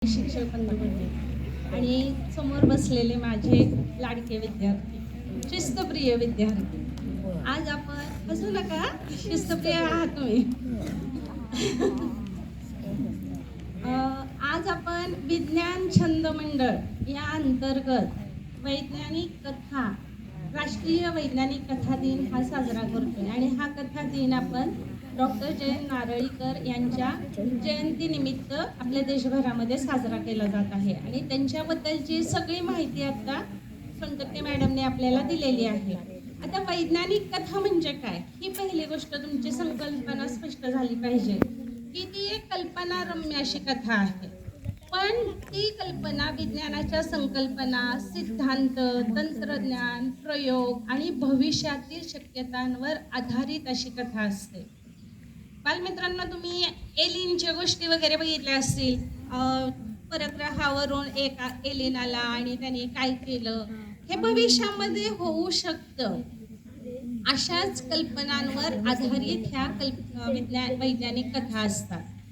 शिक्षक बंधू भगिनी आणि समोर बसलेले माझे लाडके विद्यार्थी, शिस्तप्रिय विद्यार्थी. आज आपण हसू नका, शिस्तप्रिय आहात तुम्ही. आज आपण विज्ञान छंद मंडळ या अंतर्गत वैज्ञानिक कथा, राष्ट्रीय वैज्ञानिक कथा दिन हा साजरा करतोय आणि हा कथा दिन आपण डॉक्टर जयंत नारळीकर यांच्या जयंतीनिमित्त आपल्या देशभरामध्ये साजरा केला जात आहे आणि त्यांच्याबद्दलची सगळी माहिती आता सोनटक्के मॅडमने आपल्याला दिलेली आहे. आता वैज्ञानिक कथा म्हणजे काय, ही पहिली गोष्ट तुमची संकल्पना स्पष्ट झाली पाहिजे की ती एक कल्पनारम्य अशी कथा आहे. पण ती कल्पना विज्ञानाच्या संकल्पना, सिद्धांत, तंत्रज्ञान, प्रयोग आणि भविष्यातील शक्यतांवर आधारित अशी कथा असते. बालमित्रांनो, तुम्ही एलिनच्या गोष्टी वगैरे बघितल्या असतील. परग्रहावरून एक एलिन आला आणि त्याने काय केलं, हे भविष्यामध्ये होऊ शकतं. अशाच कल्पनांवर आधारित ह्या वैज्ञानिक कथा असतात.